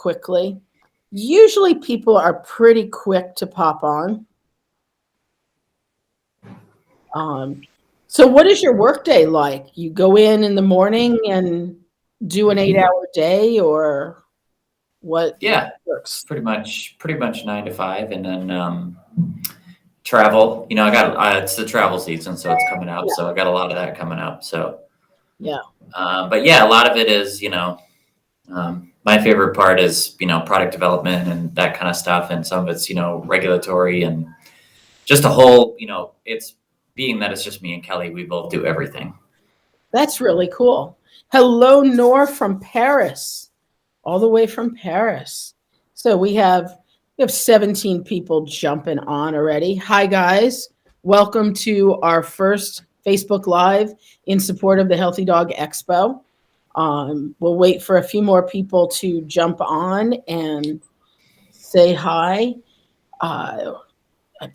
quickly. Usually people are pretty quick to pop on. So what is your workday like? You go in the morning and do an 8-hour day, or what Yeah, works? pretty much 9 to 5, and then travel. I got it's the travel season, so it's coming up. Yeah. So I got a lot of that coming up. So Yeah. but yeah, a lot of it is my favorite part is product development and that kind of stuff, and some of it's regulatory and just a whole it's being that it's just me and Kelly, we both do everything. That's really cool. Hello, Nor from Paris, all the way from Paris. So we have 17 people jumping on already. Hi, guys. Welcome to our first Facebook Live in support of the Healthy Dog Expo. We'll wait for a few more people to jump on and say hi.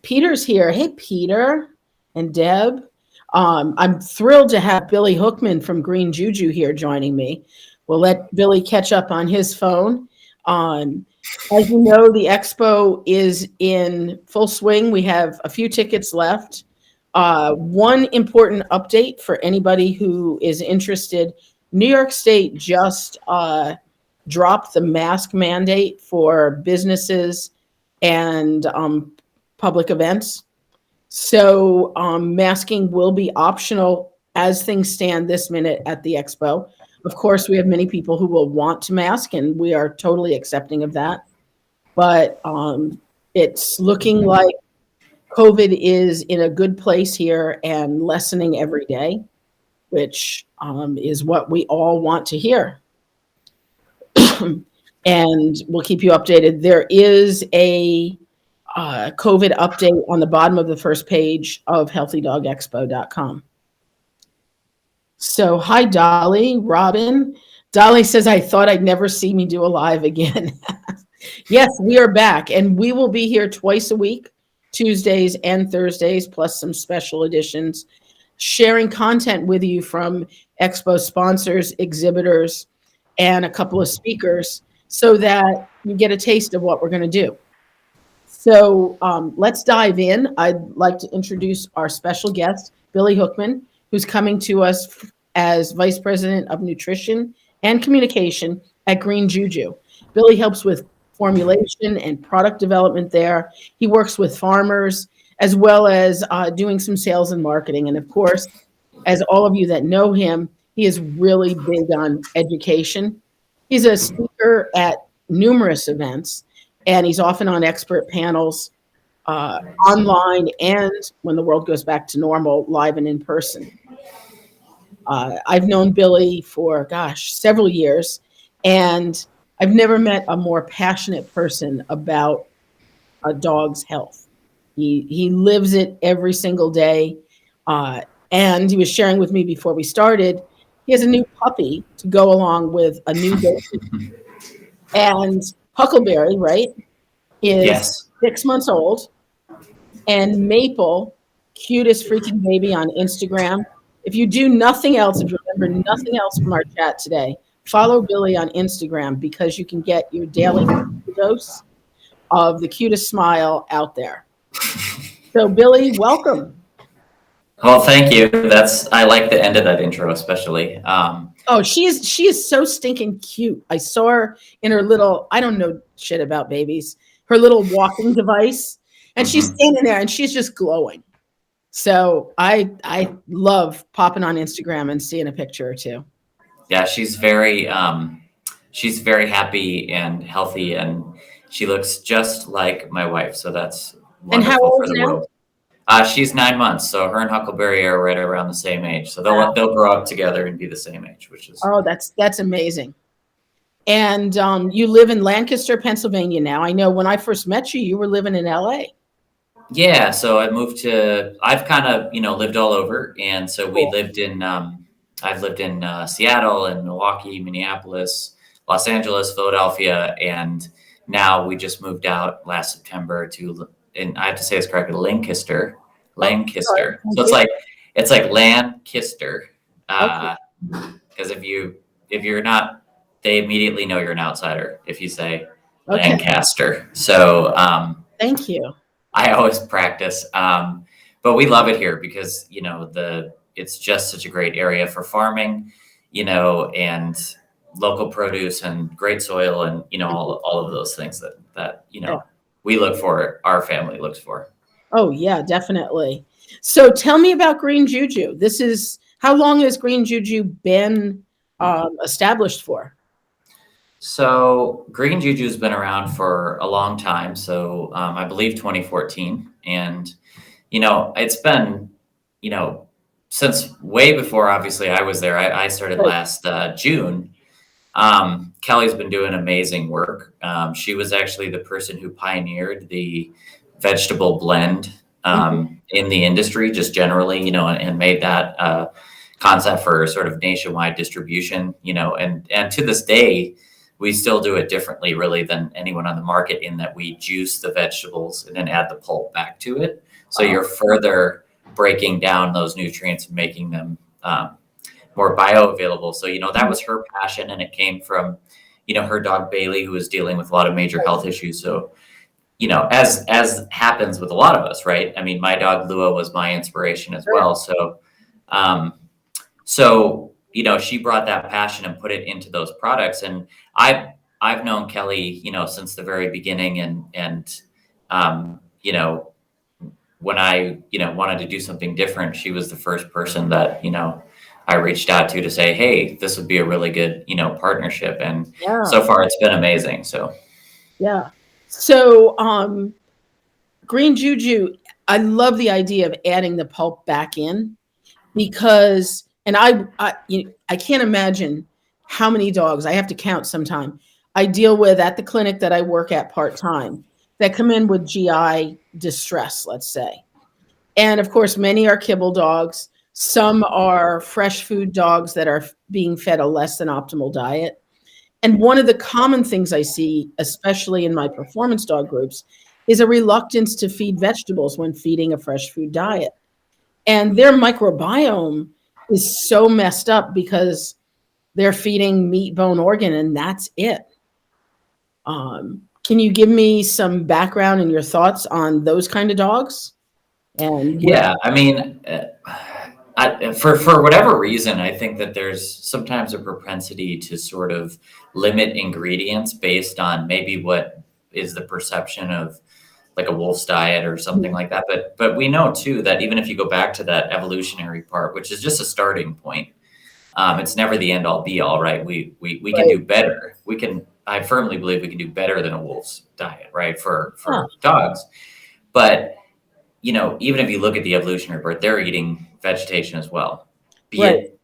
Peter's here. Hey, Peter and Deb. I'm thrilled to have Billy Hoekman from Green JuJu here joining me. We'll let Billy catch up on his phone. As you know, the expo is in full swing. We have a few tickets left. One important update for anybody who is interested: New York State just dropped the mask mandate for businesses and public events. So masking will be optional as things stand this minute at the expo. Of course, we have many people who will want to mask, and we are totally accepting of that. But it's looking like COVID is in a good place here and lessening every day, which is what we all want to hear. And we'll keep you updated. There is a COVID update on the bottom of the first page of healthydogexpo.com. So, hi, Dolly, Robin. Dolly says, I thought I'd never see me do a live again. Yes, we are back, and we will be here twice a week, Tuesdays and Thursdays, plus some special editions, sharing content with you from Expo sponsors, exhibitors, and a couple of speakers so that you get a taste of what we're going to do. So let's dive in. I'd like to introduce our special guest, Billy Hoekman, who's coming to us as Vice President of Nutrition and Communication at Green JuJu. Billy helps with formulation and product development there. He works with farmers as well as doing some sales and marketing. And of course, as all of you that know him, he is really big on education. He's a speaker at numerous events, and he's often on expert panels online and, when the world goes back to normal, live and in person. I've known Billy for, several years, and I've never met a more passionate person about a dog's health. He lives it every single day. And he was sharing with me before we started, he has a new puppy to go along with a new baby. And Huckleberry, right, is Yes. 6 months old. And Maple, cutest freaking baby on Instagram. If you do nothing else, if you remember nothing else from our chat today, follow Billy on Instagram, because you can get your daily dose of the cutest smile out there. So, Billy, welcome. Well, thank you. I like the end of that intro, especially. Oh, she is so stinking cute. I saw her in her little, I don't know shit about babies, her little walking device, and she's standing there and she's just glowing. So I love popping on Instagram and seeing a picture or two. Yeah, she's very happy and healthy, and she looks just like my wife. So that's And how wonderful old for the now? world. She's 9 months, so her and Huckleberry are right around the same age. So they'll grow up together and be the same age, which is that's amazing. And you live in Lancaster, Pennsylvania now. I know when I first met you, you were living in LA. Yeah, so I've kind of lived all over, and so we lived in I've lived in Seattle and Milwaukee, Minneapolis, Los Angeles, Philadelphia, and now we just moved out last September to, and I have to say this correctly, Lancaster. So it's like Lancaster, because if you're not they immediately know you're an outsider if you say Okay. Lancaster. So Thank you. I always practice, but we love it here because it's just such a great area for farming, and local produce and great soil and all of those things that Yeah. we look for, our family looks for. Oh yeah, definitely. So tell me about Green JuJu. How long has Green JuJu been established for? So Green JuJu's been around for a long time. So I believe 2014, and it's been since way before. Obviously, I was there. I started Right. last June. Kelly's been doing amazing work. She was actually the person who pioneered the vegetable blend Mhm. in the industry, just generally, and made that concept for sort of nationwide distribution, and to this day, we still do it differently, really, than anyone on the market in that we juice the vegetables and then add the pulp back to it. So Oh, you're further breaking down those nutrients and making them more bioavailable. So, that was her passion, and it came from, her dog Bailey, who was dealing with a lot of major health issues. So, as happens with a lot of us, right? I mean, my dog Lua was my inspiration as sure. well. Um, so, she brought that passion and put it into those products. And I've known Kelly, since the very beginning, and when I, wanted to do something different, she was the first person that, I reached out to say, hey, this would be a really good, partnership. And Yeah, so far it's been amazing. So yeah. So Green JuJu, I love the idea of adding the pulp back in because, and I can't imagine how many dogs I have to count sometime. I deal with at the clinic that I work at part time that come in with GI distress, let's say. And of course, many are kibble dogs. Some are fresh food dogs that are being fed a less than optimal diet. And one of the common things I see, especially in my performance dog groups, is a reluctance to feed vegetables when feeding a fresh food diet. And their microbiome is so messed up because they're feeding meat, bone, organ, and that's it. Can you give me some background and your thoughts on those kind of dogs? And yeah, I mean, for whatever reason, I think that there's sometimes a propensity to sort of limit ingredients based on maybe what is the perception of like a wolf's diet or something like that. But we know too that even if you go back to that evolutionary part, which is just a starting point, it's never the end all be all, right? We can right. do better. I firmly believe we can do better than a wolf's diet, right? Huh, For dogs. But even if you look at the evolutionary part, they're eating vegetation as well, be right. it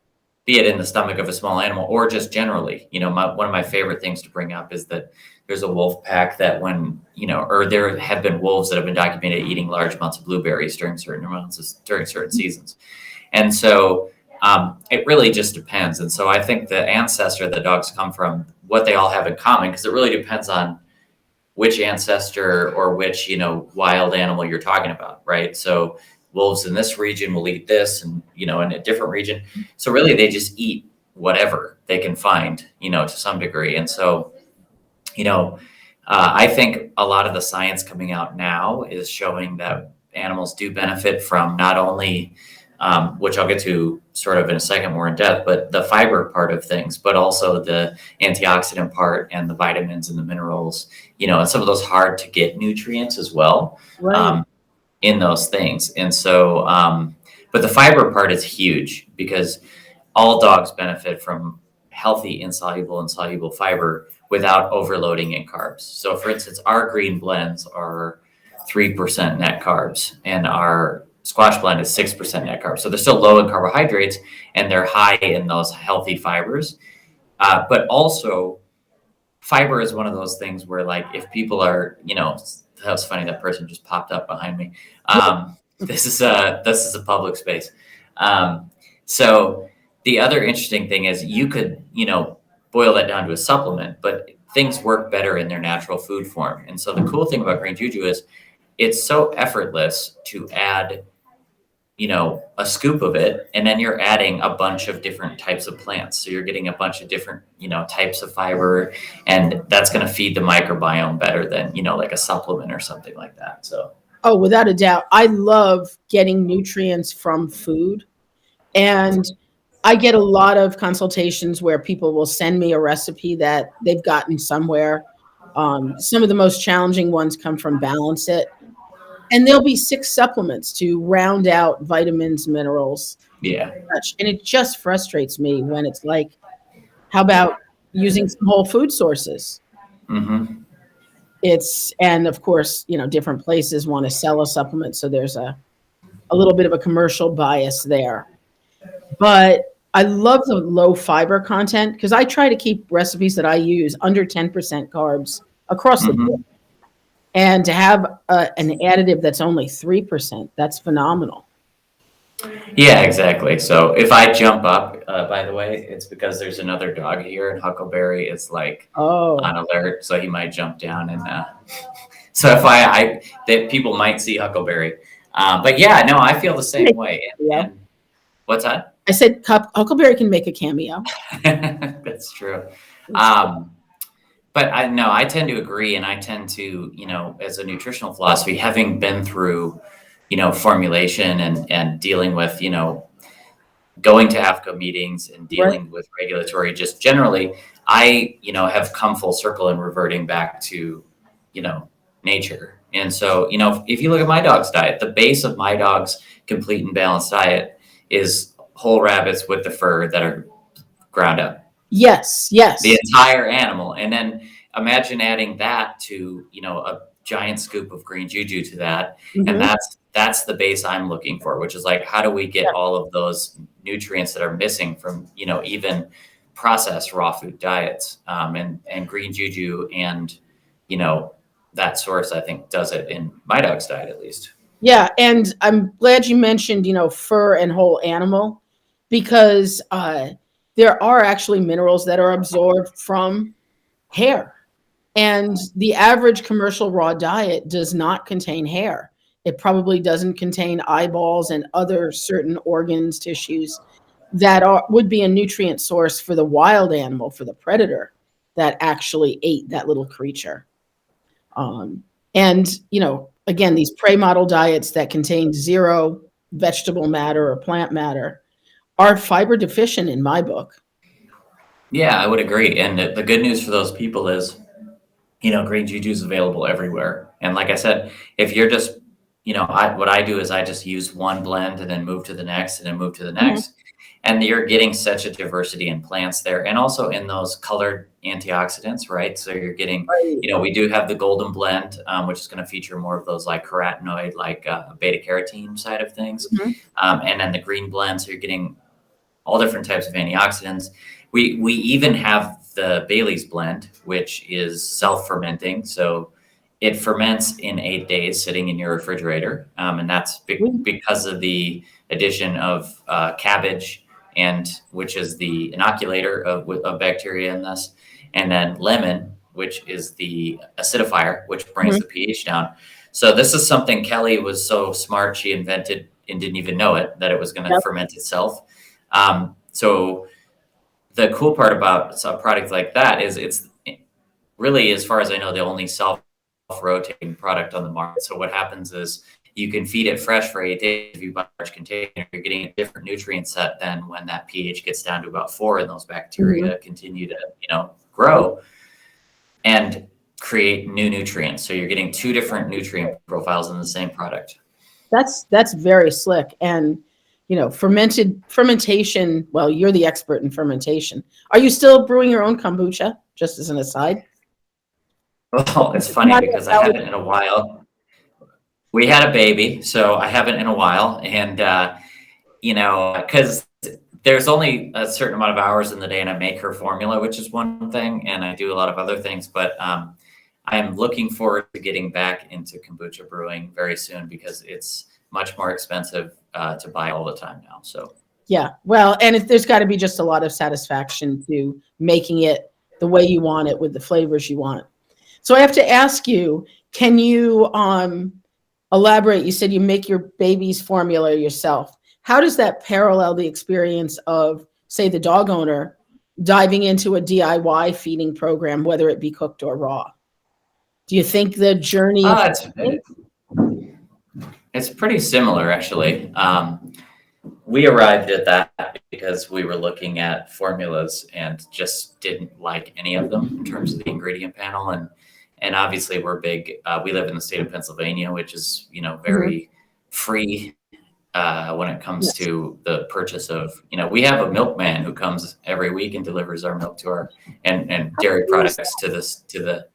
be it in the stomach of a small animal or just generally. One of my favorite things to bring up is that there's a wolf pack that or there have been wolves that have been documented eating large amounts of blueberries during certain seasons. And so it really just depends. And so I think the ancestor that dogs come from, what they all have in common, because it really depends on which ancestor or which, wild animal you're talking about, right? So wolves in this region will eat this and, in a different region. So really they just eat whatever they can find, to some degree. And so, I think a lot of the science coming out now is showing that animals do benefit from not only, which I'll get to sort of in a second more in depth, but the fiber part of things, but also the antioxidant part and the vitamins and the minerals, and some of those hard to get nutrients as well, Right. in those things. And so, but the fiber part is huge because all dogs benefit from healthy insoluble and soluble fiber without overloading in carbs. So for instance, our green blends are 3% net carbs and our squash blend is 6% net carbs. So they're still low in carbohydrates and they're high in those healthy fibers. But also fiber is one of those things where like, if people are, that was funny. That person just popped up behind me. This is a public space. So the other interesting thing is you could, boil that down to a supplement, but things work better in their natural food form. And so the cool thing about Green JuJu is it's so effortless to add, a scoop of it, and then you're adding a bunch of different types of plants. So you're getting a bunch of different, types of fiber, and that's going to feed the microbiome better than, like a supplement or something like that. So. Oh, without a doubt. I love getting nutrients from food. And I get a lot of consultations where people will send me a recipe that they've gotten somewhere. Some of the most challenging ones come from Balance It. And there'll be 6 supplements to round out vitamins, minerals, Yeah. such. And it just frustrates me when it's like, how about using some whole food sources? Mm-hmm. And of course, different places want to sell a supplement. So there's a little bit of a commercial bias there. But I love the low fiber content because I try to keep recipes that I use under 10% carbs across the board. And to have an additive that's only 3%, that's phenomenal. Yeah, exactly. So if I jump up, by the way, it's because there's another dog here, and Huckleberry is like on alert, so he might jump down. And so if that people might see Huckleberry, but yeah, no, I feel the same way. And what's that? I said Huckleberry can make a cameo. That's true. But I tend to agree, and I tend to, as a nutritional philosophy, having been through, formulation and dealing with, going to AFCO meetings and dealing with regulatory, just generally, I, have come full circle and reverting back to, nature. And so, if you look at my dog's diet, the base of my dog's complete and balanced diet is whole rabbits with the fur that are ground up. Yes. The entire animal. And then imagine adding that to, a giant scoop of green JuJu to that. Mm-hmm. And that's the base I'm looking for, which is like, how do we get all of those nutrients that are missing from, even processed raw food diets, and green JuJu and, that source, I think, does it in my dog's diet, at least. Yeah. And I'm glad you mentioned, fur and whole animal, because there are actually minerals that are absorbed from hair. And the average commercial raw diet does not contain hair. It probably doesn't contain eyeballs and other certain organs, tissues that would be a nutrient source for the wild animal, for the predator that actually ate that little creature. And, again, these prey model diets that contain 0 vegetable matter or plant matter are fiber deficient in my book. Yeah, I would agree. And the good news for those people is, green JuJu is available everywhere. And like I said, if you're just, what I do is I just use one blend and then move to the next and then move to the next. Mm-hmm. And you're getting such a diversity in plants there, and also in those colored antioxidants, right? So you're getting, we do have the golden blend, which is going to feature more of those like carotenoid, like beta carotene side of things. Mm-hmm. And then the green blend, so you're getting all different types of antioxidants. We even have the Bailey's blend, which is self-fermenting. So it ferments in 8 days sitting in your refrigerator. And that's because of the addition of cabbage, which is the inoculator of bacteria in this. And then lemon, which is the acidifier, which brings the pH down. So this is something Kelly was so smart. She invented and didn't even know it, that it was going to ferment itself. So the cool part about a product like that is it's really, as far as I know, the only self-rotating product on the market. So what happens is you can feed it fresh for 8 days. If you buy a large container, you're getting a different nutrient set than when that pH gets down to about 4 and those bacteria continue to, grow and create new nutrients. So you're getting 2 different nutrient profiles in the same product. That's very slick. And, fermentation, well, you're the expert in fermentation. Are you still brewing your own kombucha, just as an aside? Well, it's funny because I haven't in a while. We had a baby, so I haven't in a while. And, because there's only a certain amount of hours in the day, and I make her formula, which is one thing, and I do a lot of other things. But I am looking forward to getting back into kombucha brewing very soon, because it's much more expensive to buy all the time now. So yeah, well, and there's got to be just a lot of satisfaction to making it the way you want it with the flavors you want. So I have to ask you, can you elaborate. You said you make your baby's formula yourself. How does that parallel the experience of, say, the dog owner diving into a DIY feeding program, whether it be cooked or raw? Do you think the journey? Uh, it's, it's pretty similar, actually. We arrived at that because we were looking at formulas and just didn't like any of them in terms of the ingredient panel. And obviously we're big, we live in the state of Pennsylvania, which is, very free when it comes to the purchase of, we have a milkman who comes every week and delivers our milk to our, and dairy products to this, to the,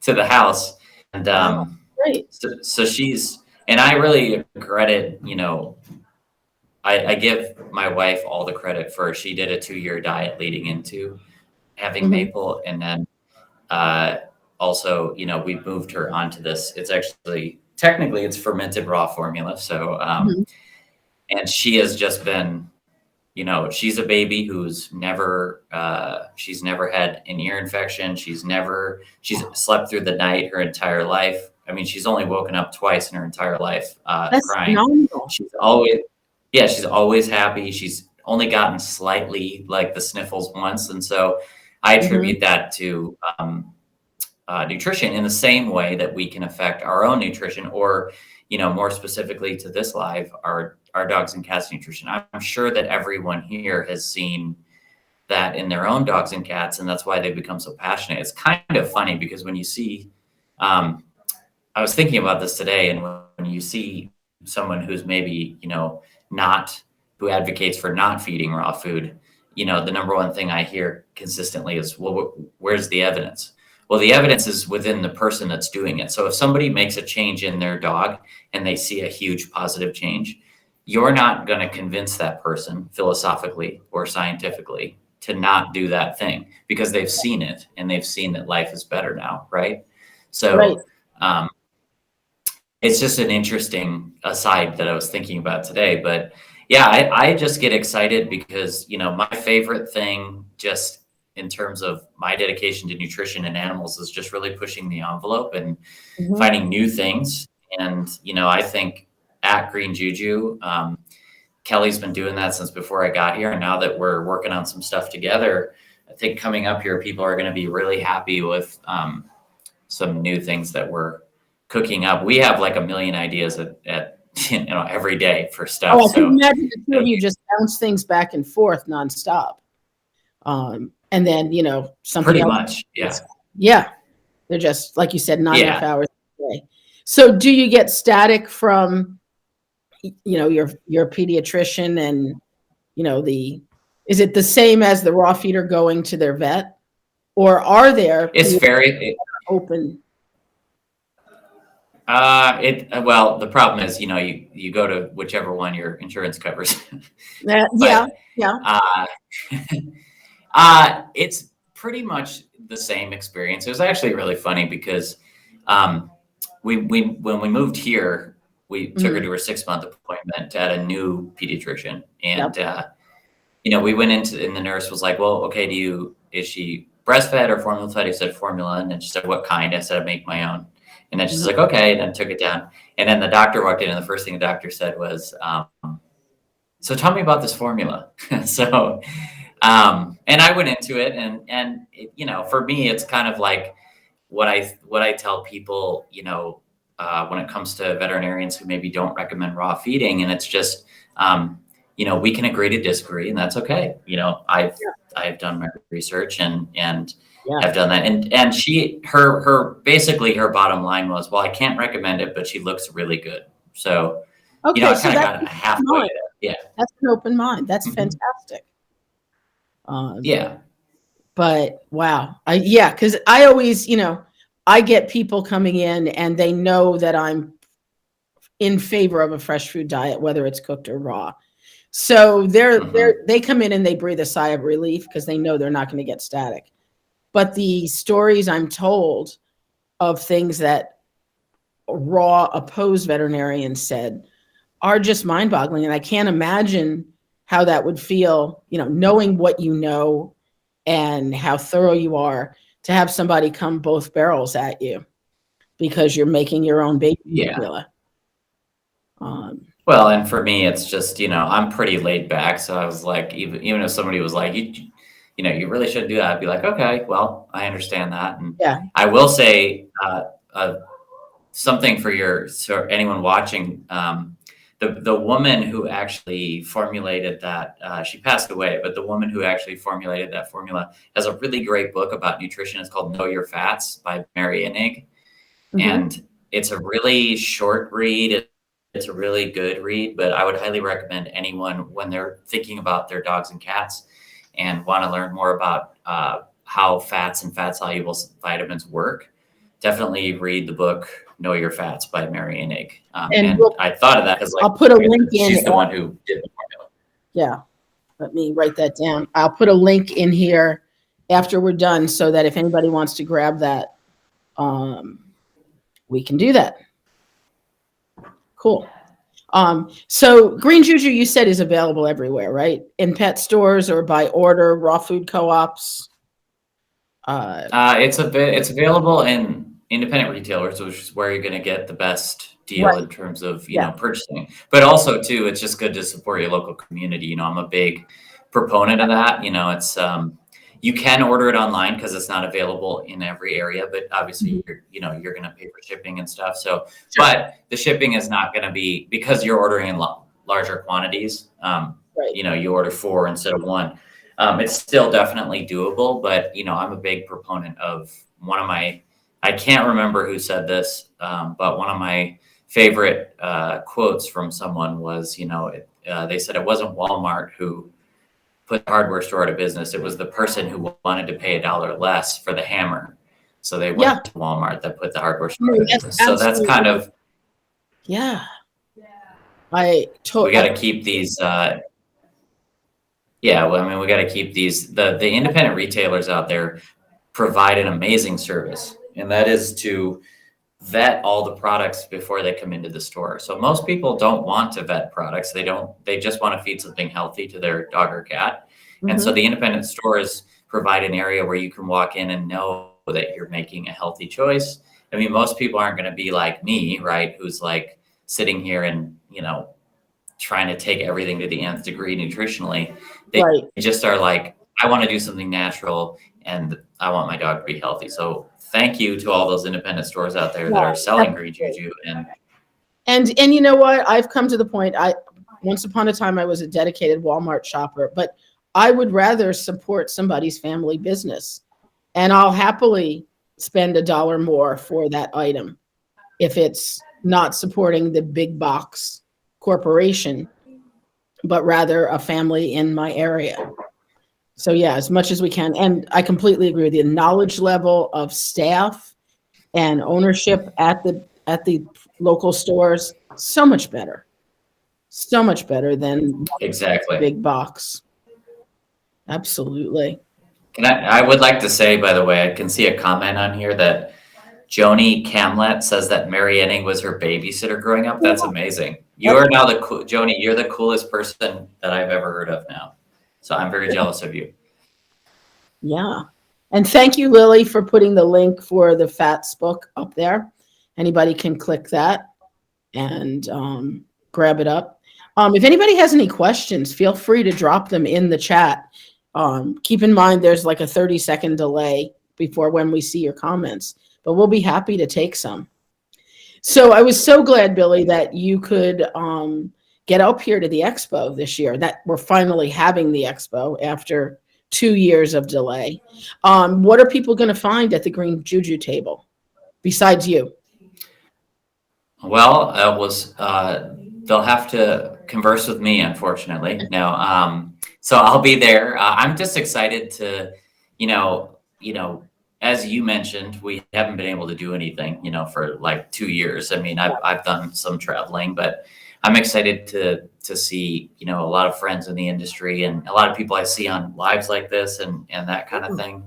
to the house. And Great. so she's, and I really credit, I give my wife all the credit for, she did a 2-year diet leading into having maple. And then also, we moved her onto this. It's actually, technically it's fermented raw formula. So, and she has just been, she's a baby who's never, she's never had an ear infection. She's slept through the night her entire life. I mean, she's only woken up twice in her entire life, crying. Phenomenal. She's always happy. She's only gotten slightly like the sniffles once. And so I attribute that to nutrition in the same way that we can affect our own nutrition, or, more specifically to this live, our dogs and cats nutrition. I'm sure that everyone here has seen that in their own dogs and cats, and that's why they become so passionate. It's kind of funny because when you see, I was thinking about this today, and when you see someone who's maybe, who advocates for not feeding raw food, the number one thing I hear consistently is, well, where's the evidence? Well, the evidence is within the person that's doing it. So if somebody makes a change in their dog and they see a huge positive change, you're not going to convince that person philosophically or scientifically to not do that thing, because they've seen it and they've seen that life is better now. Right. So, it's just an interesting aside that I was thinking about today. But yeah, I just get excited because, my favorite thing just in terms of my dedication to nutrition and animals is just really pushing the envelope and finding new things. And, I think at Green JuJu, Kelly's been doing that since before I got here. And now that we're working on some stuff together, I think coming up here, people are going to be really happy with some new things that we're cooking up. We have like a million ideas at every day for stuff. Oh, I can imagine the two of you just bounce things back and forth nonstop. And then, something pretty else. much. Yeah. Yeah. They're just, like you said, 9.5 hours a day. So do you get static from, your pediatrician and, is it the same as the raw feeder going to their vet, or are there? It's very open. Well, the problem is, you go to whichever one your insurance covers. It's pretty much the same experience. It was actually really funny because when we moved here, we took her to her 6-month appointment at a new pediatrician, and we went into, and the nurse was like, "Well, okay, is she breastfed or formula fed?" I said formula, and then she said, "What kind?" I said, "I make my own." And then she's like, "Okay," and then took it down. And then the doctor walked in, and the first thing the doctor said was, "So tell me about this formula." So, and I went into it, and it, for me, it's kind of like what I tell people, when it comes to veterinarians who maybe don't recommend raw feeding, and it's just, we can agree to disagree, and that's okay. I've done my research and I've done that. And basically her bottom line was, well, I can't recommend it, but she looks really good. So, I kind of got halfway there. Yeah. That's an open mind. That's fantastic. But wow. Cause I always, I get people coming in and they know that I'm in favor of a fresh food diet, whether it's cooked or raw. So they come in and they breathe a sigh of relief because they know they're not going to get static. But the stories I'm told of things that raw opposed veterinarians said are just mind-boggling. And I can't imagine how that would feel, knowing what you know and how thorough you are, to have somebody come both barrels at you. because you're making your own baby Yeah. formula. Well, and for me, it's just, I'm pretty laid back. So I was like, even if somebody was like, you really shouldn't do that, I'd be like, okay, well, I understand that. And Yeah. I will say something for anyone watching. The woman who actually formulated that, she passed away, but the woman who actually formulated that formula has a really great book about nutrition. It's called Know Your Fats by Mary Innig. Mm-hmm. And it's a really short read. It's a really good read, but I would highly recommend anyone when they're thinking about their dogs and cats and want to learn more about how fats and fat soluble vitamins work. Definitely read the book Know Your Fats by Mary Innig. And I thought of that because I'll put a link in. She's the one who did the formula. Yeah, let me write that down. I'll put a link in here after we're done so that if anybody wants to grab that, we can do that. Cool. So Green JuJu, you said, is available everywhere, right? In pet stores or by order, raw food co-ops? It's available in independent retailers, which is where you're going to get the best deal in terms of, purchasing. But also too, it's just good to support your local community. I'm a big proponent of that. It's, you can order it online because it's not available in every area, but obviously you're going to pay for shipping and stuff. So, but the shipping is not going to be, because you're ordering in larger quantities. You order 4 instead of 1. It's still definitely doable, but I'm a big proponent of I can't remember who said this, but one of my favorite quotes from someone was, they said it wasn't Walmart who put the hardware store out of business. It was the person who wanted to pay $1 less for the hammer. So they went to Walmart that put the hardware store out of business. So that's kind of, we got to keep these, we got to keep these, the independent retailers out there provide an amazing service. And that is to vet all the products before they come into the store. So most people don't want to vet products. They just want to feed something healthy to their dog or cat. And so the independent stores provide an area where you can walk in and know that you're making a healthy choice. I mean, most people aren't going to be like me, right? Who's like sitting here and, trying to take everything to the nth degree nutritionally. They just are like, I want to do something natural and I want my dog to be healthy. So thank you to all those independent stores out there that are selling Green JuJu. And you know what? I've come to the point, once upon a time I was a dedicated Walmart shopper, but I would rather support somebody's family business, and I'll happily spend $1 more for that item if it's not supporting the big box corporation, but rather a family in my area. So yeah, as much as we can. And I completely agree with you. The knowledge level of staff and ownership at the local stores, so much better than big box. Absolutely. I would like to say, by the way, I can see a comment on here that Joni Camlet says that Mary Innig was her babysitter growing up. That's amazing. You are now Joni, you're the coolest person that I've ever heard of now. So I'm very jealous of you. Yeah. And thank you, Lily, for putting the link for the FATS book up there. Anybody can click that and grab it up. If anybody has any questions, feel free to drop them in the chat. Keep in mind there's like a 30-second delay before when we see your comments, but we'll be happy to take some. So I was so glad, Billy, that you could get up here to the Expo this year, that we're finally having the Expo after 2 years of delay. What are people going to find at the Green JuJu table besides you? Well, they'll have to converse with me, unfortunately. No, so I'll be there. I'm just excited to, as you mentioned, we haven't been able to do anything, for like 2 years. I mean, I've done some traveling, but I'm excited to see, a lot of friends in the industry and a lot of people I see on lives like this and that kind of thing.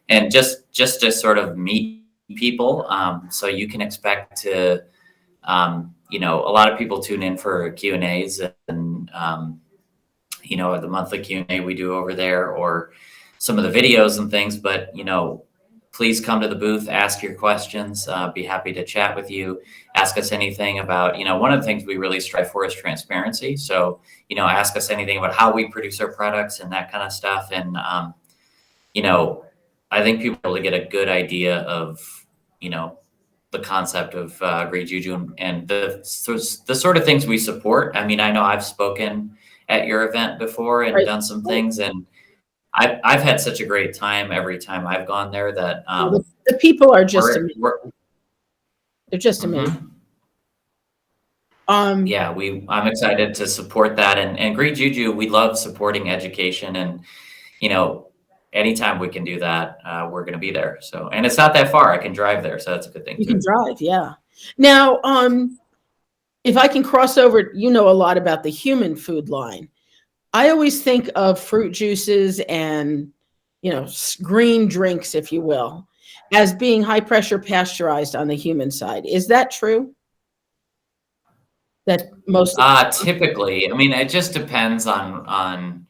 And just to sort of meet people. So you can expect to, a lot of people tune in for Q&As and, the monthly Q&A we do over there or some of the videos and things, but, please come to the booth, ask your questions, be happy to chat with you, ask us anything about, one of the things we really strive for is transparency. So, ask us anything about how we produce our products and that kind of stuff. And, I think people will get a good idea of, the concept of Great JuJu and the sort of things we support. I mean, I know I've spoken at your event before and Right. done some things, and I've had such a great time every time I've gone there that The people are just amazing. we're They're just mhm. amazing. Yeah, I'm excited to support that, and Great JuJu, we love supporting education, and anytime we can do that, we're going to be there. So, and it's not that far. I can drive there, so that's a good thing You can too. drive, yeah. Now, if I can cross over, you know a lot about the human food line. I always think of fruit juices and, green drinks, if you will, as being high pressure pasteurized on the human side. Is that true? That most of Typically, I mean, it just depends on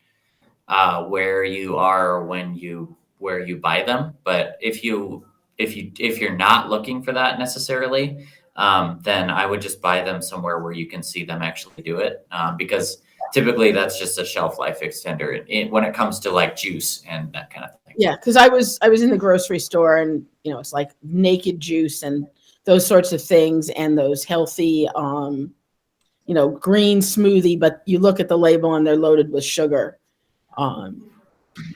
where you are where you buy them. But if you're not looking for that necessarily, then I would just buy them somewhere where you can see them actually do it, because typically that's just a shelf life extender when it comes to like juice and that kind of thing. Yeah, because I was in the grocery store and it's like naked juice and those sorts of things and those healthy green smoothie, but you look at the label and they're loaded with sugar.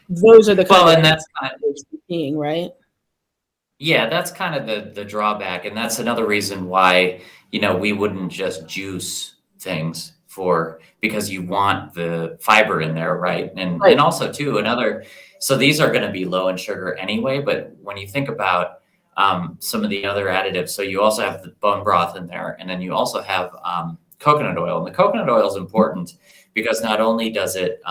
Those are the kind Well, of and that's kind of, seeing, right? yeah, that's kind of the drawback, and that's another reason why we wouldn't just juice things because you want the fiber in there, right? And Right. also too so these are going to be low in sugar anyway. But when you think about some of the other additives, so you also have the bone broth in there, and then you also have coconut oil, and the coconut oil is important because not only does it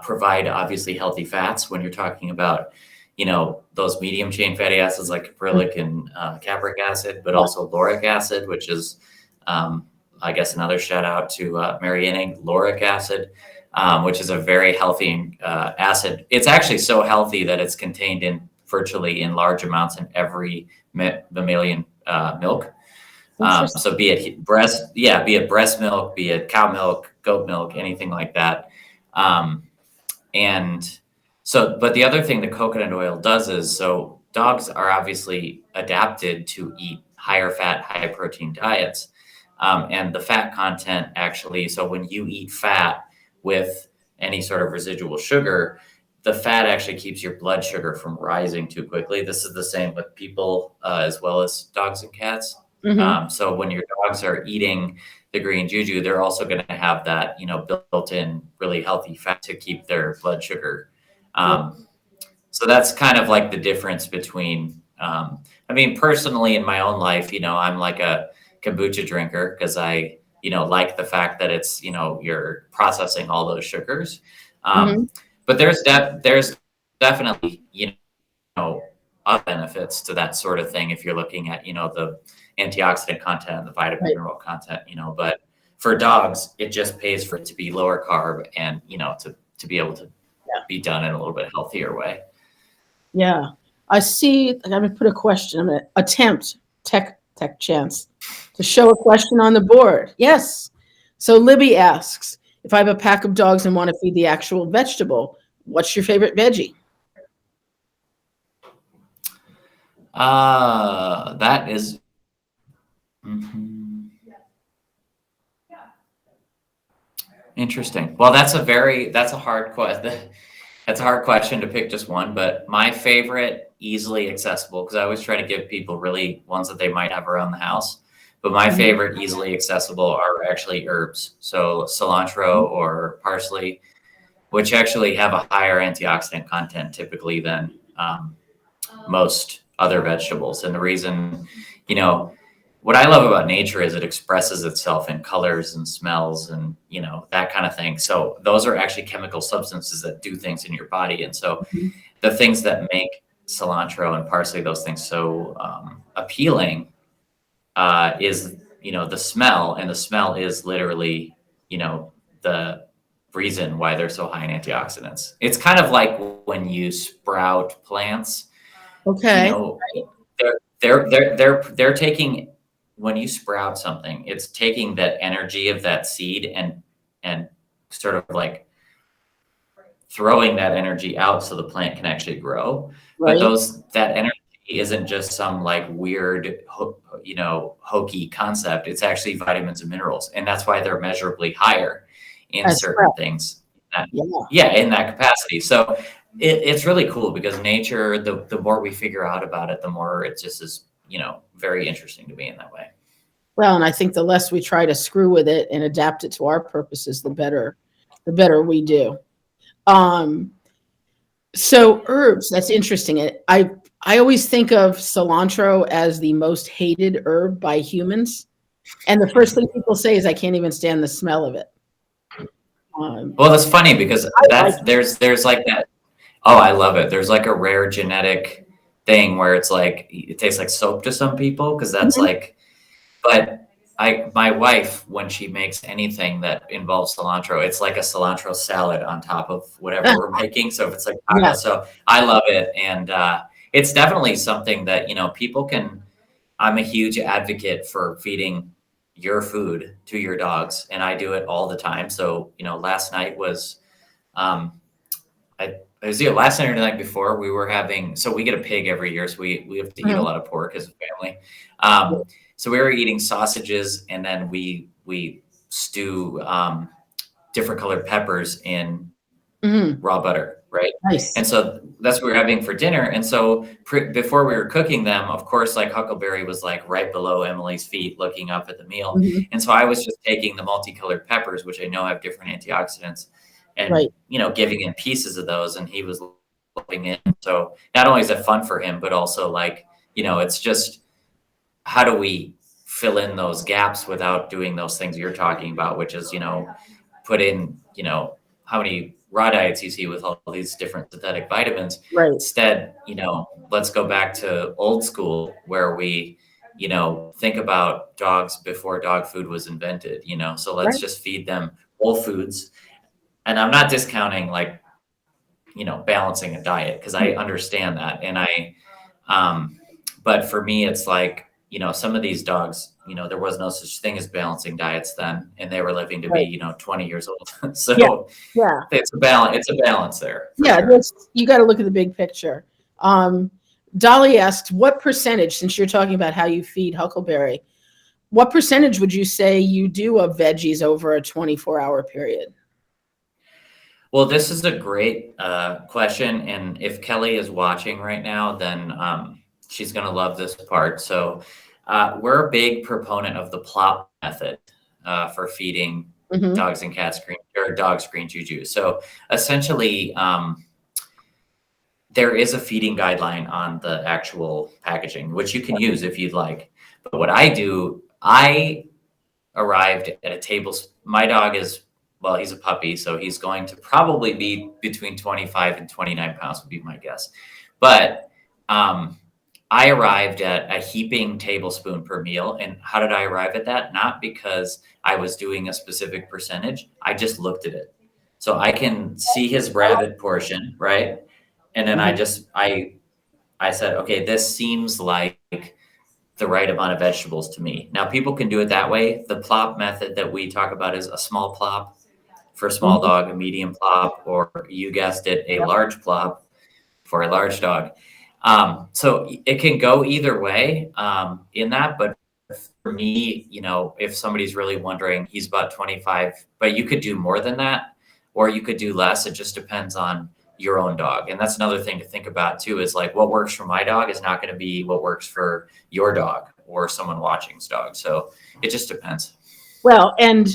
provide obviously healthy fats when you're talking about those medium chain fatty acids like caprylic and capric acid, but also lauric acid, which is I guess another shout out to Mary Inning, lauric acid, which is a very healthy acid. It's actually so healthy that it's contained in virtually in large amounts in every mammalian milk. So be it breast milk, be it cow milk, goat milk, anything like that. And so, but the other thing the coconut oil does is, so dogs are obviously adapted to eat higher fat, high protein diets. And the fat content actually, so when you eat fat with any sort of residual sugar, the fat actually keeps your blood sugar from rising too quickly. This is the same with people as well as dogs and cats. Mm-hmm. So when your dogs are eating the green JuJu, they're also going to have that, built-in really healthy fat to keep their blood sugar. So that's kind of like the difference between, I mean, personally in my own life, I'm like a kombucha drinker because I, like the fact that it's, you're processing all those sugars. But there's definitely, other benefits to that sort of thing if you're looking at, the antioxidant content and the vitamin mineral content, but for dogs, it just pays for it to be lower carb and, to be able to be done in a little bit healthier way. Yeah. I see. I'm going to put a question. I'm going to attempt tech chance to show a question on the board. Yes. So Libby asks, if I have a pack of dogs and want to feed the actual vegetable, what's your favorite veggie? That is. Interesting. Well, that's a hard question. That's a hard question to pick just one, but my favorite, easily accessible, because I always try to give people really ones that they might have around the house. But my favorite, easily accessible, are actually herbs. So cilantro or parsley, which actually have a higher antioxidant content typically than most other vegetables. And the reason, what I love about nature is it expresses itself in colors and smells and, that kind of thing. So those are actually chemical substances that do things in your body. And so the things that make cilantro and parsley, those things so appealing is, the smell. And the smell is literally, the reason why they're so high in antioxidants. It's kind of like when you sprout plants, you Okay. know, they're taking, when you sprout something, it's taking that energy of that seed and sort of like throwing that energy out so the plant can actually grow. But Right. that energy isn't just some like weird, hokey concept. It's actually vitamins and minerals, and that's why they're measurably higher in That's certain correct. things. Yeah. Yeah, in that capacity. So it's really cool because nature, the more we figure out about it, the more it just is, very interesting to me in that way. Well, and I think the less we try to screw with it and adapt it to our purposes, the better we do. Um, so herbs, that's interesting. I always think of cilantro as the most hated herb by humans. And the first thing people say is I can't even stand the smell of it. Well, that's funny because I like it. there's like that. Oh, I love it. There's like a rare genetic thing where it's like it tastes like soap to some people because that's Mhm. like, but my wife, when she makes anything that involves cilantro, it's like a cilantro salad on top of whatever we're making. So if it's like Yeah, tacos, so I love it. And it's definitely something that, people can, I'm a huge advocate for feeding your food to your dogs, and I do it all the time. So, last night was, um, it was either last night or the night before we were having, so we get a pig every year. So we have to eat a mhm, lot of pork as a family. So we were eating sausages, and then we stew, different colored peppers in mhm. raw butter, right? Nice. And so that's what we were having for dinner. And so before we were cooking them, of course, like Huckleberry was like right below Emily's feet looking up at the meal. Mhm. And so I was just taking the multicolored peppers, which I know have different antioxidants, and, Right, giving him pieces of those. And he was loving it. So not only is it fun for him, but also like, it's just, how do we fill in those gaps without doing those things you're talking about, which is, put in, how many raw diets you see with all these different synthetic vitamins. right, Instead, let's go back to old school where we, think about dogs before dog food was invented, so let's right. just feed them whole foods. And I'm not discounting like, balancing a diet because I understand that. And um, but for me, it's like, some of these dogs, there was no such thing as balancing diets then, and they were living to be, Right. 20 years old. Yeah, So yeah, it's a balance there for yeah. sure. You got to look at the big picture. Um, Dolly asks, what percentage, since you're talking about how you feed Huckleberry, what percentage would you say you do of veggies over a 24-hour period? Well, this is a great question. And if Kelly is watching right now, then she's going to love this part. So we're a big proponent of the plop method for feeding Hmm. dogs and cats green, or dogs green juju. So essentially, there is a feeding guideline on the actual packaging, which you can use if you'd like. But what I do, I arrived at a table. My dog is, well, he's a puppy, so he's going to probably be between 25 and 29 pounds, would be my guess. But um, I arrived at a heaping tablespoon per meal. And how did I arrive at that? Not because I was doing a specific percentage, I just looked at it. So I can see his rabbit portion, right? And then Hmm. I said, okay, this seems like the right amount of vegetables to me. Now, people can do it that way. The plop method that we talk about is a small plop for a small Hmm. dog, a medium plop, or you guessed it, a Yep. large plop for a large dog. So it can go either way in that. But for me, if somebody's really wondering, he's about 25, but you could do more than that, or you could do less. It just depends on your own dog. And that's another thing to think about too, is like what works for my dog is not going to be what works for your dog or someone watching's dog. So it just depends. Well, and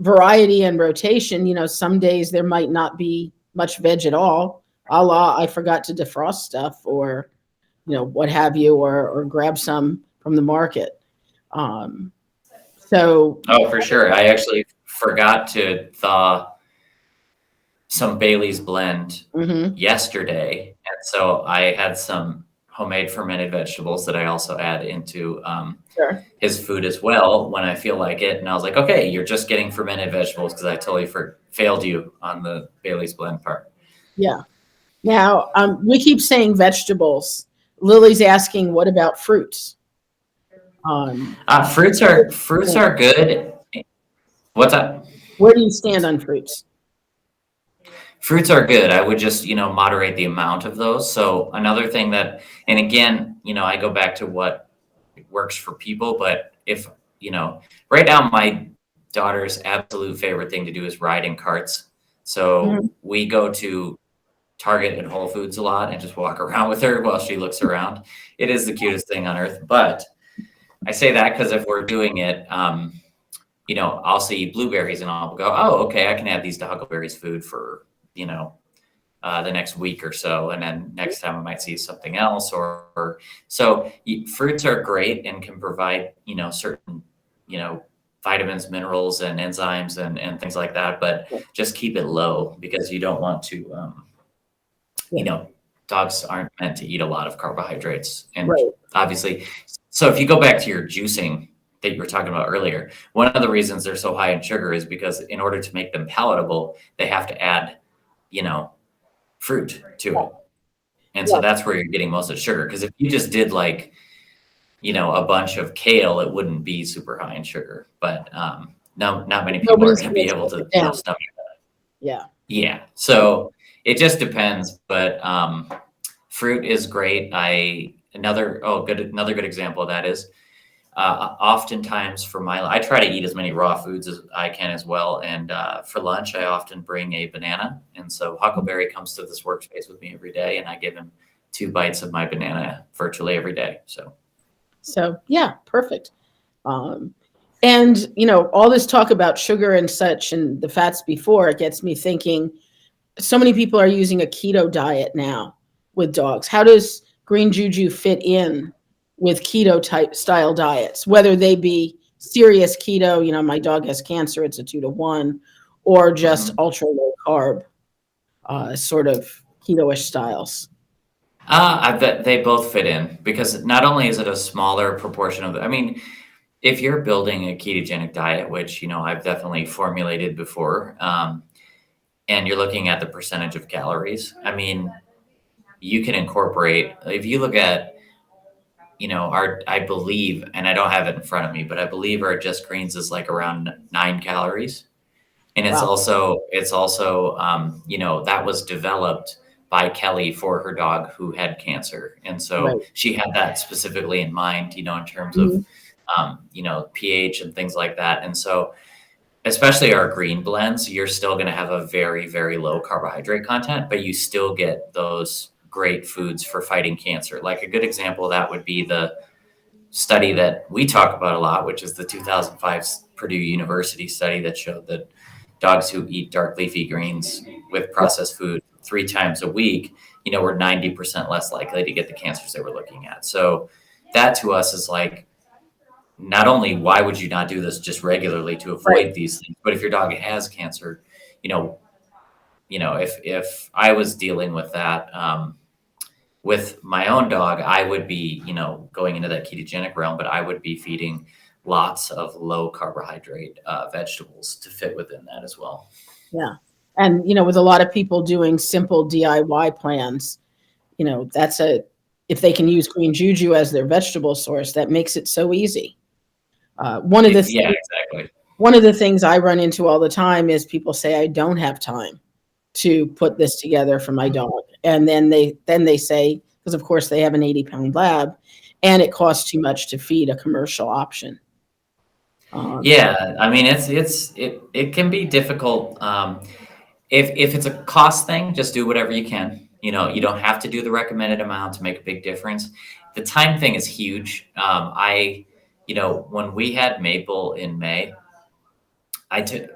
variety and rotation, some days there might not be much veg at all, a la I forgot to defrost stuff or, what have you, or grab some from the market. Um, so, Oh, for sure. I actually forgot to thaw some Bailey's blend mhm. yesterday. And so I had some homemade fermented vegetables that I also add into Sure. his food as well when I feel like it. And I was like, okay, you're just getting fermented vegetables because I totally failed you on the Bailey's blend part. Yeah. Now, we keep saying vegetables. Lily's asking, what about fruits? Fruits are good. What's that? Where do you stand on fruits? Fruits are good. I would just, moderate the amount of those. So another thing that, and again, I go back to what works for people, but if, right now my daughter's absolute favorite thing to do is ride in carts. So Mhm. we go to Target and Whole Foods a lot and just walk around with her while she looks around. It is the cutest thing on earth. But I say that because if we're doing it, I'll see blueberries and I'll go, oh, okay, I can add these to Huckleberry's food for, the next week or so. And then next time I might see something else so fruits are great and can provide, certain, vitamins, minerals and enzymes and things like that, but just keep it low because you don't want to, dogs aren't meant to eat a lot of carbohydrates. And Right. obviously, so if you go back to your juicing that you were talking about earlier, one of the reasons they're so high in sugar is because in order to make them palatable, they have to add, fruit to it. And so Yeah. that's where you're getting most of the sugar. Because if you just did like, a bunch of kale, it wouldn't be super high in sugar. But no, not many people are Nobody's going to going be to able take to, it down. stomach. Yeah. Yeah. So it just depends. But fruit is great. Another good example of that is oftentimes I try to eat as many raw foods as I can as well. And for lunch, I often bring a banana. And so Huckleberry comes to this workspace with me every day, and I give him 2 bites of my banana virtually every day. So yeah, perfect. Um, and all this talk about sugar and such and the fats before, it gets me thinking, so many people are using a keto diet now with dogs. How does green juju fit in with keto type style diets, whether they be serious keto, my dog has cancer, it's a 2-to-1, or just Mhm. ultra low carb, sort of keto-ish styles? I bet they both fit in because not only is it a smaller proportion I mean, if you're building a ketogenic diet, which, I've definitely formulated before, and you're looking at the percentage of calories, I mean, you can incorporate, if you look at, I believe, and I don't have it in front of me, but I believe our Just Greens is like around 9 calories. And Wow. that was developed by Kelly for her dog who had cancer. And so Right. she had that specifically in mind, in terms of, Mhm. pH and things like that. And so, especially our green blends, you're still going to have a very, very low carbohydrate content, but you still get those great foods for fighting cancer. Like a good example of that would be the study that we talk about a lot, which is the 2005 Purdue University study that showed that dogs who eat dark leafy greens with Yeah. processed food 3 times a week, were 90% less likely to get the cancers they were looking at. So that to us is like, not only why would you not do this just regularly to Right. avoid these things, but if your dog has cancer, you know, if I was dealing with that, with my own dog, I would be, going into that ketogenic realm, but I would be feeding lots of low carbohydrate vegetables to fit within that as well. Yeah. And, with a lot of people doing simple DIY plans, that's if they can use green juju as their vegetable source, that makes it so easy. One of the Yeah, exactly. one of the things I run into all the time is people say, I don't have time to put this together for my dog. And then they say, because of course they have an 80-pound lab and it costs too much to feed a commercial option. Um, Yeah, I mean it can be difficult. If it's a cost thing, just do whatever you can. You don't have to do the recommended amount to make a big difference. The time thing is huge. When we had Maple in May,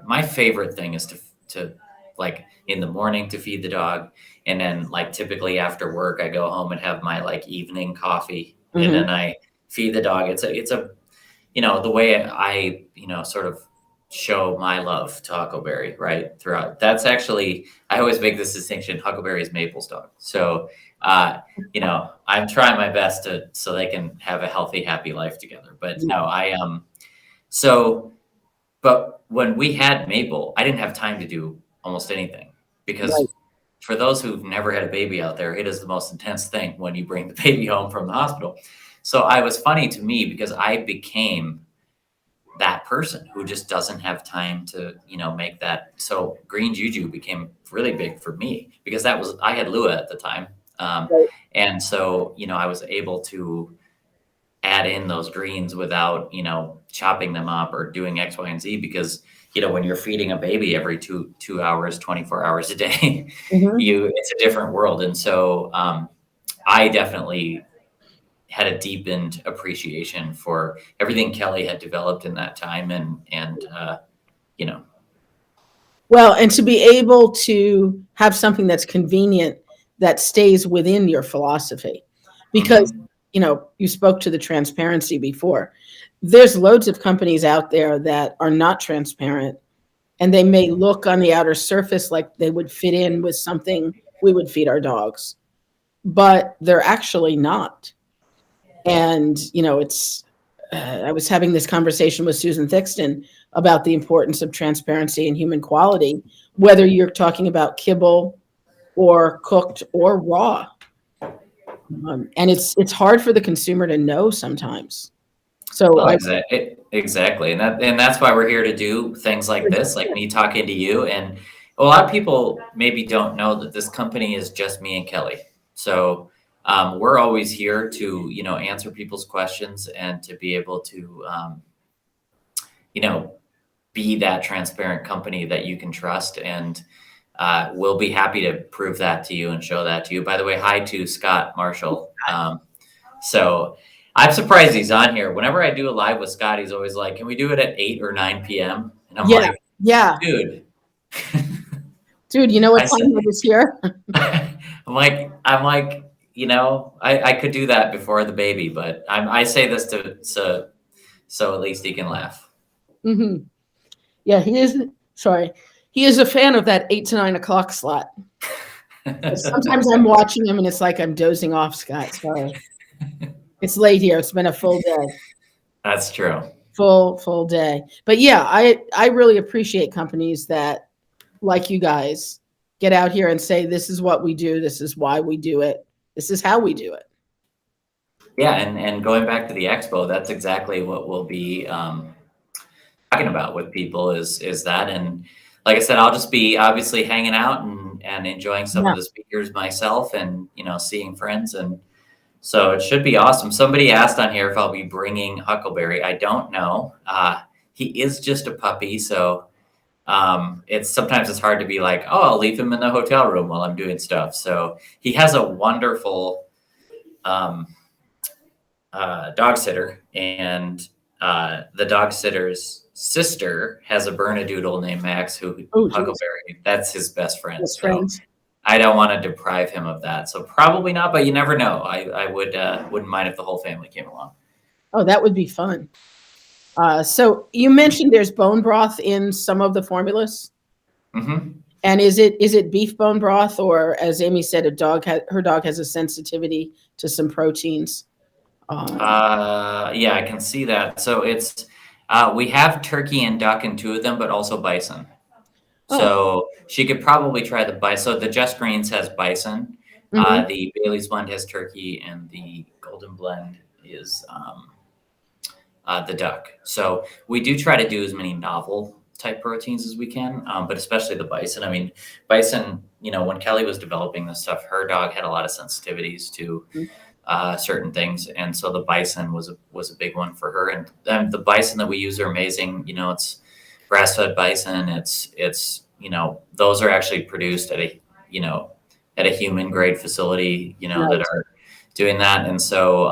my favorite thing is to like in the morning to feed the dog, and then like typically after work I go home and have my like evening coffee, and mhm. then I feed the dog. It's a the way I sort of show my love to Huckleberry, right? Throughout. That's actually, I always make this distinction. Huckleberry is Maple's dog. So, I'm trying my best so they can have a healthy, happy life together. But no, so, but when we had Maple, I didn't have time to do almost anything Right. because for those who've never had a baby out there, it is the most intense thing when you bring the baby home from the hospital. So I was funny to me because I became that person who just doesn't have time to, make that. So green JuJu became really big for me because I had Lua at the time. Right. And so, I was able to add in those greens without, chopping them up or doing X, Y, and Z because, when you're feeding a baby every two hours, 24 hours a day, Mhm. it's a different world. And so, I definitely had a deepened appreciation for everything Kelly had developed in that time. And you know, Well, and to be able to have something that's convenient that stays within your philosophy. Because, mhm. you spoke to the transparency before. There's loads of companies out there that are not transparent, and they may look on the outer surface like they would fit in with something we would feed our dogs, but they're actually not. And, I was having this conversation with Susan Thixton about the importance of transparency and human quality, whether you're talking about kibble or cooked or raw. And it's hard for the consumer to know sometimes. So Well, I exactly, and that's why we're here to do things like this, like me talking to you. And a lot of people maybe don't know that this company is just me and Kelly. So we're always here to answer people's questions and to be able to you know be that transparent company that you can trust. And we'll be happy to prove that to you and show that to you. By the way, hi to Scott Marshall. So I'm surprised he's on here. Whenever I do a live with Scott, he's always like, "Can we do it at 8 or 9 p.m.?" And I'm Yeah, like, yeah. "Dude." Dude, you know what I said, time it is here? I'm like, I could do that before the baby, but I say this so at least he can laugh. Hmm. Yeah, he is a fan of that 8 to 9 o'clock slot. But sometimes I'm watching him and it's like I'm dozing off, Scott. Sorry. It's late here. It's been a full day. That's true. Full day. But yeah, I really appreciate companies that, like you guys, get out here and say this is what we do, this is why we do it, this is how we do it. Yeah, and going back to the expo, that's exactly what we'll be talking about with people is that. And like I said, I'll just be obviously hanging out and enjoying some Yeah. of the speakers myself, and seeing friends. And so it should be awesome. Somebody asked on here if I'll be bringing Huckleberry. I don't know. He is just a puppy, so it's hard to be like, oh, I'll leave him in the hotel room while I'm doing stuff. So he has a wonderful um, dog sitter, and the dog sitter's sister has a Bernedoodle named Max, who Oh, geez. Huckleberry, that's his best friend. Best So friends. I don't want to deprive him of that. So probably not, but you never know. I wouldn't mind if the whole family came along. Oh, that would be fun. So you mentioned there's bone broth in some of the formulas. Hmm. And is it beef bone broth, or as Amy said, her dog has a sensitivity to some proteins? Yeah, I can see that. So we have turkey and duck in two of them, but also bison. Oh, So she could probably try the bison. So the Just Greens has bison. mhm. The Bailey's blend has turkey, and the Golden Blend is the duck. So we do try to do as many novel type proteins as we can, but especially the bison. I mean, bison. When Kelly was developing this stuff, her dog had a lot of sensitivities to certain things, and so the bison was a big one for her. And the bison that we use are amazing. It's grass fed bison. It's those are actually produced at a human grade facility. That Nice. are doing that. And so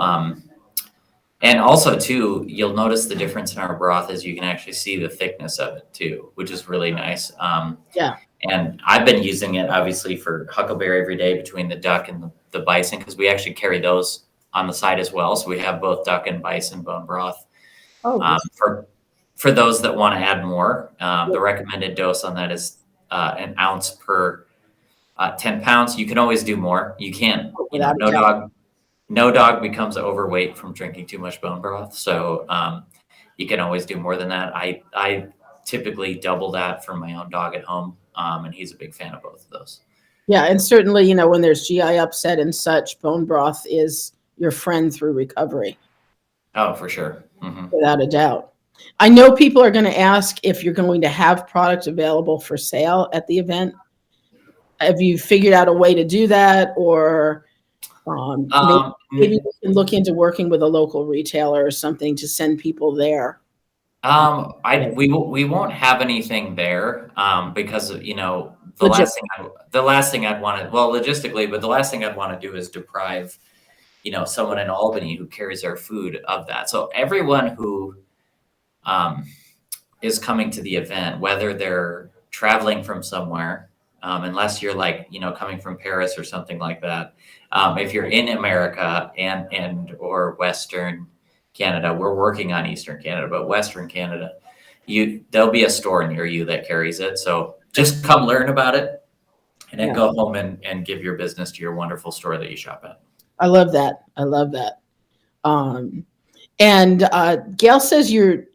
and also too, you'll notice the difference in our broth is you can actually see the thickness of it too, which is really nice. Yeah. And I've been using it obviously for Huckleberry every day between the duck and the bison, because we actually carry those on the side as well. So we have both duck and bison bone broth Oh, for for those that want to add more, the recommended dose on that is an ounce per 10 pounds. You can always do more. You can't, no dog becomes overweight from drinking too much bone broth. So you can always do more than that. I typically double that for my own dog at home. And he's a big fan of both of those. Yeah. And certainly, when there's GI upset and such, bone broth is your friend through recovery. Oh, for sure. Mm-hmm. Without a doubt. I know people are going to ask if you're going to have product available for sale at the event. Have you figured out a way to do that, or maybe we can look into working with a local retailer or something to send people there? We won't have anything there because the last thing I'd want to, well, logistically, but the last thing I'd want to do is deprive someone in Albany who carries our food of that. So everyone who is coming to the event, whether they're traveling from somewhere, unless you're coming from Paris or something like that. If you're in America and or Western Canada, we're working on Eastern Canada, but Western Canada, there'll be a store near you that carries it. So just come learn about it and then go home and give your business to your wonderful store that you shop at. I love that. And Gail says you're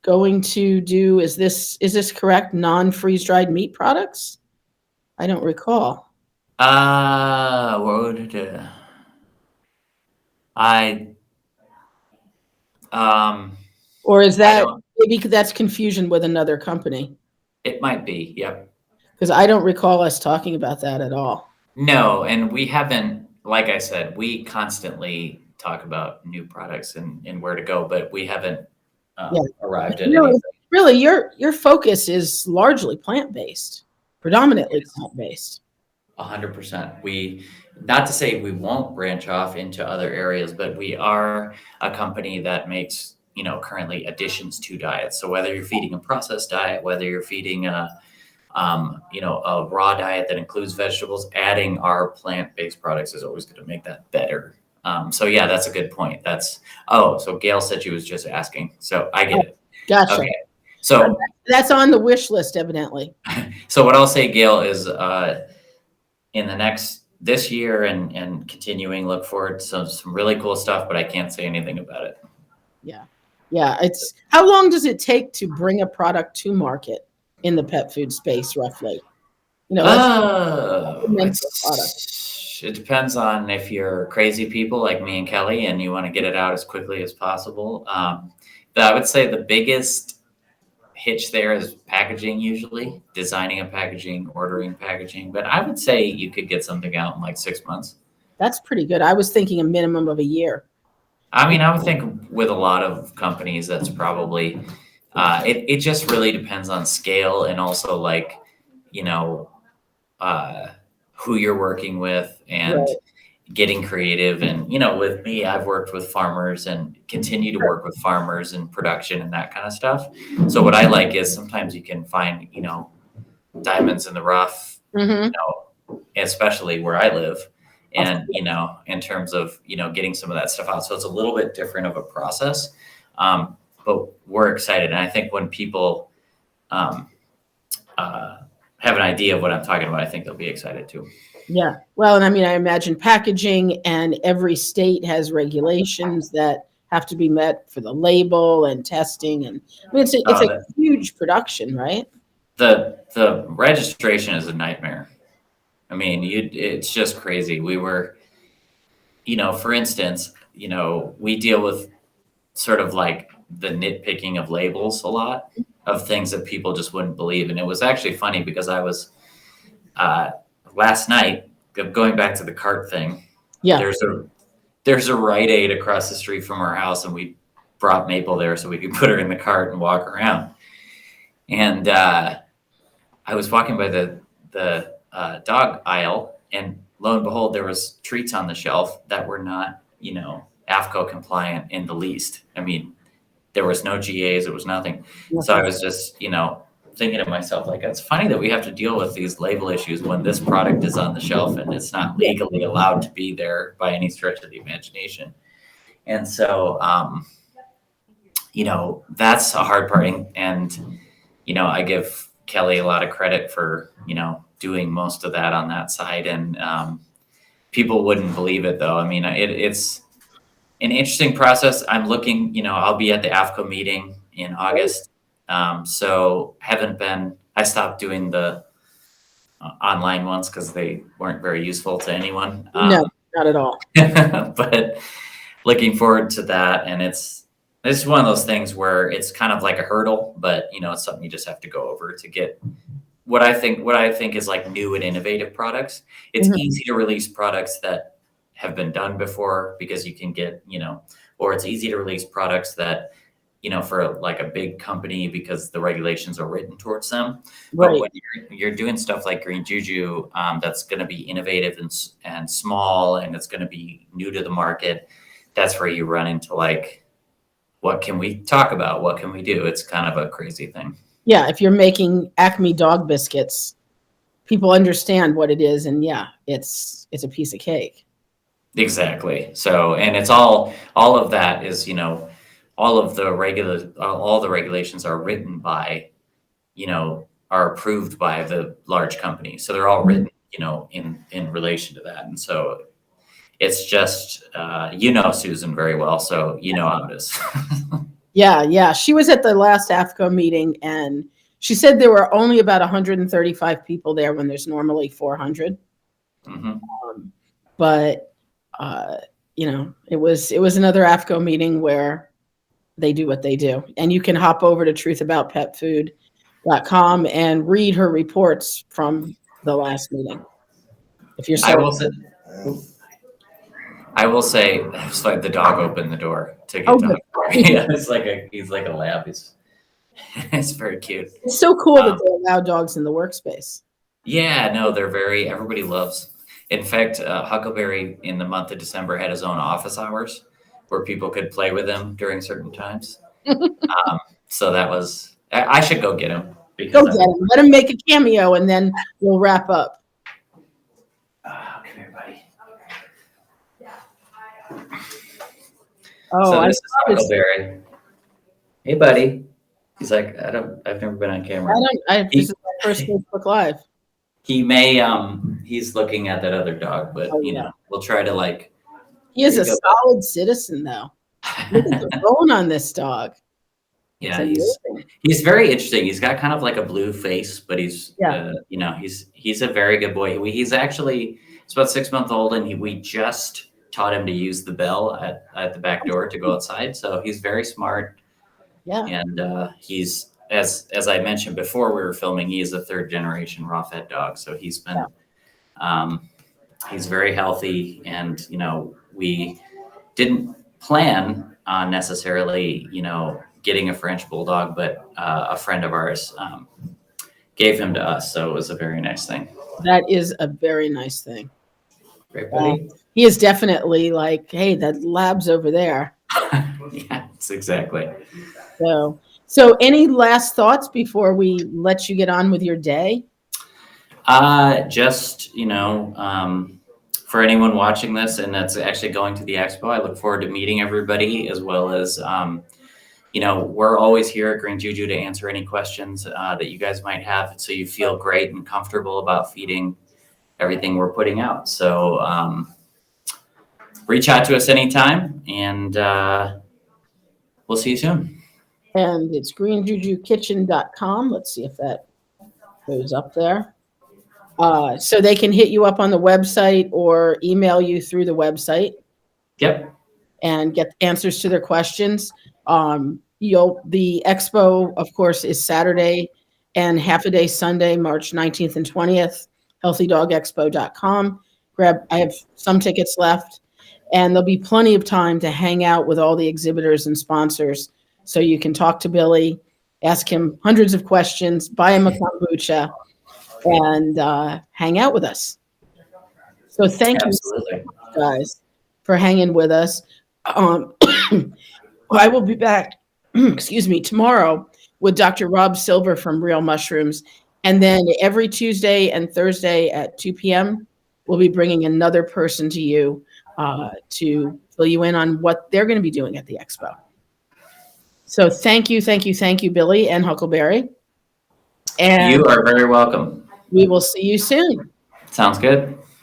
going to do, is this correct? Non-freeze-dried meat products? I don't recall. What did or is that maybe that's confusion with another company? It might be, yep. Because I don't recall us talking about that at all. No, and we haven't, like I said, we constantly talk about new products and where to go, but we haven't arrived at anything. Really, your focus is largely plant-based, predominantly plant-based. 100%. Not to say we won't branch off into other areas, but we are a company that makes, currently additions to diets. So whether you're feeding a processed diet, whether you're feeding a raw diet that includes vegetables, adding our plant-based products is always going to make that better. So yeah, that's a good point. So Gail said she was just asking. So I get it. Gotcha. Okay. So that's on the wish list, evidently. So what I'll say, Gail, is in this year and continuing, look forward to some really cool stuff, but I can't say anything about it. Yeah. It's how long does it take to bring a product to market in the pet food space, roughly? It depends on if you're crazy people like me and Kelly and you want to get it out as quickly as possible. But I would say the biggest hitch there is packaging, usually designing a packaging, ordering packaging. But I would say you could get something out in like 6 months. That's pretty good. I was thinking a minimum of a year. I mean, I would think with a lot of companies, that's probably, it just really depends on scale and also who you're working with and getting creative. And, with me, I've worked with farmers and continue to work with farmers in production and that kind of stuff. So what I like is sometimes you can find, diamonds in the rough, especially where I live. And, in terms of, getting some of that stuff out. So it's a little bit different of a process, but we're excited. And I think when people have an idea of what I'm talking about, I think they'll be excited too. Yeah. Well, and I mean, I imagine packaging, and every state has regulations that have to be met for the label and testing. And I mean, it's a huge production, right? The registration is a nightmare. I mean, it's just crazy. We were, for instance, we deal with sort of like the nitpicking of labels a lot of things that people just wouldn't believe. And it was actually funny because I was last night going back to the cart thing. Yeah. There's a Rite Aid across the street from our house, and we brought Maple there so we could put her in the cart and walk around. And I was walking by the dog aisle, and lo and behold, there was treats on the shelf that were not, AFCO compliant in the least. I mean, there was no GAs, it was nothing. So I was just, thinking to myself, like, it's funny that we have to deal with these label issues when this product is on the shelf and it's not legally allowed to be there by any stretch of the imagination. And so, that's a hard part. And, I give Kelly a lot of credit for, doing most of that on that side. And people wouldn't believe it, though. I mean, it's an interesting process. I'm looking, I'll be at the AFCO meeting in August. So I stopped doing the online ones because they weren't very useful to anyone. No, not at all. But looking forward to that. And it's one of those things where it's kind of like a hurdle, but it's something you just have to go over to get what I think is like new and innovative products. It's easy to release products that have been done before because you can get, or it's easy to release products that, for like a big company because the regulations are written towards them. Right. But when you're doing stuff like Green JuJu, that's going to be innovative and small, and it's going to be new to the market, that's where you run into like, what can we talk about? What can we do? It's kind of a crazy thing. Yeah, if you're making Acme dog biscuits, people understand what it is, and yeah, it's a piece of cake. Exactly. So, and it's all of that is, all the regulations are written by, are approved by the large companies. So they're all written, in relation to that. And so it's just, Susan very well. So how it is. Yeah. She was at the last AFCO meeting, and she said there were only about 135 people there when there's normally 400. But it was another AFCO meeting where they do what they do, and you can hop over to truthaboutpetfood.com and read her reports from the last meeting. If you're I will say, it's like the dog opened the door to get dog. Yeah, he's like a lab. It's very cute. It's so cool that they allow dogs in the workspace. Yeah, no, everybody loves. In fact, Huckleberry in the month of December had his own office hours where people could play with him during certain times. So that was, I should go get him. Go get him. Let him make a cameo, and then we'll wrap up. Come here, buddy. Oh, so this is Huckleberry. Hey, buddy. He's like, I've never been on camera. This is my first Facebook Live. He may, he's looking at that other dog, but we'll try to like. He is a solid citizen, though. Look at the bone on this dog. Yeah, he's very interesting. He's got kind of like a blue face, but he's he's a very good boy. He's about 6 months old, and we just taught him to use the bell at the back door to go outside. So he's very smart. Yeah, and he's as I mentioned before we were filming, he is a third generation raw fed dog. So he's been he's very healthy, and we didn't plan on necessarily getting a French bulldog, but a friend of ours gave him to us, so it was a very nice thing. That is a very nice thing. Great, buddy. He is definitely like, hey, that lab's over there. Yeah, it's exactly. So any last thoughts before we let you get on with your day? Just for anyone watching this and that's actually going to the expo, I look forward to meeting everybody, as well as we're always here at Green JuJu to answer any questions that you guys might have, so you feel great and comfortable about feeding everything we're putting out. So reach out to us anytime, and we'll see you soon. And it's greenjujukitchen.com. Let's see if that goes up there. So they can hit you up on the website or email you through the website. Yep. And get answers to their questions. The expo, of course, is Saturday and half a day Sunday, March 19th and 20th. HealthyDogExpo.com. I have some tickets left, and there'll be plenty of time to hang out with all the exhibitors and sponsors. So you can talk to Billy, ask him hundreds of questions, buy him a kombucha, and hang out with us. So thank you, guys, for hanging with us. I will be back, tomorrow with Dr. Rob Silver from Real Mushrooms. And then every Tuesday and Thursday at 2 p.m., we'll be bringing another person to you to fill you in on what they're going to be doing at the expo. So thank you, Billy and Huckleberry. And You are very welcome. we will see you soon. Sounds good.